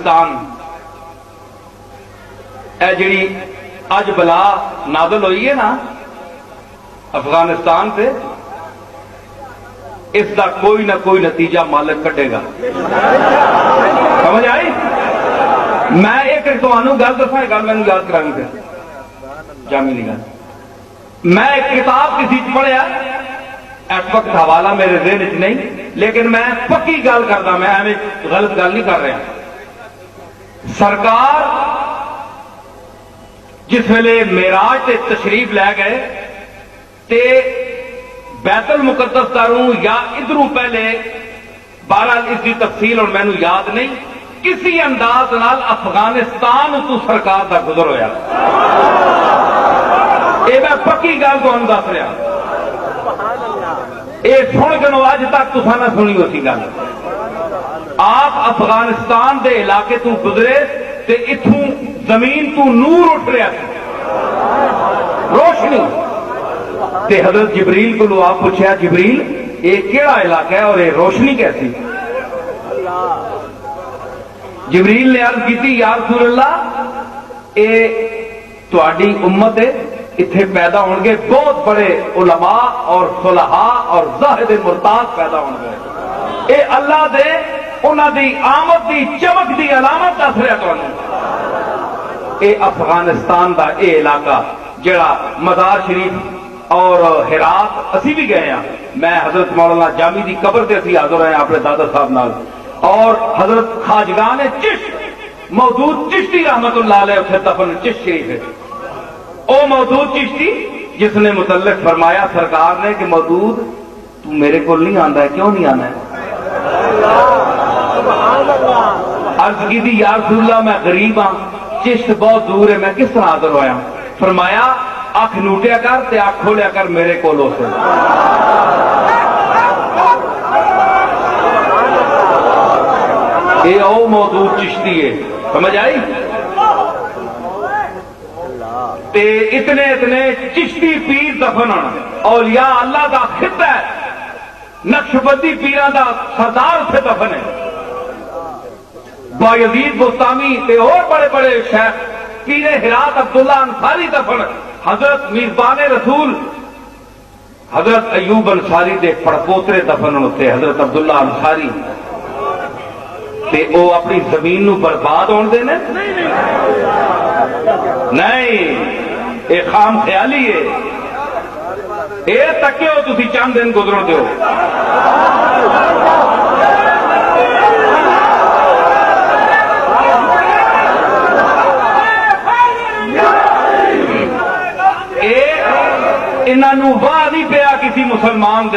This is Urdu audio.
افغانستان اے جڑی اج بلا نازل ہوئی ہے نا افغانستان سے، اس کا کوئی نہ کوئی نتیجہ مالک کٹے گا. سمجھ آئی؟ میں ایک تمہوں گل دسا، گل میں یاد کرا گا جامع نہیں گل. میں ایک کتاب کسی پڑھیا، اس وقت حوالہ میرے ذہن چ نہیں، لیکن میں پکی گل کرتا، میں ایویں غلط گل نہیں کر رہا. سرکار جس ویلے معراج تے تشریف لے گئے تے بیت المقدس کروں یا ادھروں پہلے، بہرحال اس کی تفصیل اور مینوں یاد نہیں، کسی انداز نال افغانستان تو سرکار دا گزر ہویا. یہ میں پکی گل تمہیں دس رہا، یہ سن کے اج تک تساں نہ سنی ہوسی گل. آپ افغانستان دے علاقے تو گزرے تے اتھوں زمین تو نور اٹھ رہا سی، روشنی. تے حضرت جبریل کو لو آپ پوچھا، جبریل یہ کیڑا علاقہ ہے اور یہ روشنی کیسی؟ جبریل نے عرض کی یا رسول اللہ، اے تہاڈی امت ہے، اتنے پیدا ہون گے بہت بڑے علماء اور صلحاء اور زاہد مرتاض پیدا ہون گے. اے اللہ دے انہاں دی آمد دی چمک دی علامت دس رہا تمہیں. اے افغانستان دا اے علاقہ جڑا مزار شریف اور ہرات اسی بھی گئے ہیں. میں حضرت مولانا جامی دی قبر تے اسی حاضر ہیں اپنے دادا صاحب نال، اور حضرت خواجگان چشت موجود چشتی رحمت اللہ علیہ اتنے دفن چشت شریف ہے. او موجود چشتی جس نے متعلق فرمایا سرکار نے کہ موجود تو میرے کو نہیں آندا ہے، کیوں نہیں آنا ہے؟ عرض کی تھی یا رسول اللہ میں غریب ہاں، چشت بہت دور ہے، میں کس طرح حاضر ہویا؟ فرمایا اکھ نوٹیا کر تے اکھ کھولیا کر میرے کولوں سے. یہ او موجود چشتی ہے، سمجھ آئی؟ تے اتنے اتنے چشتی پیر دفن اولیاء اللہ دا خطہ ہے، نقشبندی پیران دا سردار سے دفن ہے. بایزید بستامی تے اور بڑے بڑے شیخ پیر ہرات عبداللہ انصاری دفن. حضرت میزبان رسول حضرت ایوب انصاری دے پڑپوترے دفن ہوتے، حضرت عبداللہ انصاری. تے او اپنی زمین نو برباد ہون دے نے؟ نہیں، اے خام خیالی ہے. اے تکے ہو تسی چند دن گزرن دیو. انہوں واہ نہیں پیا کسی مسلمان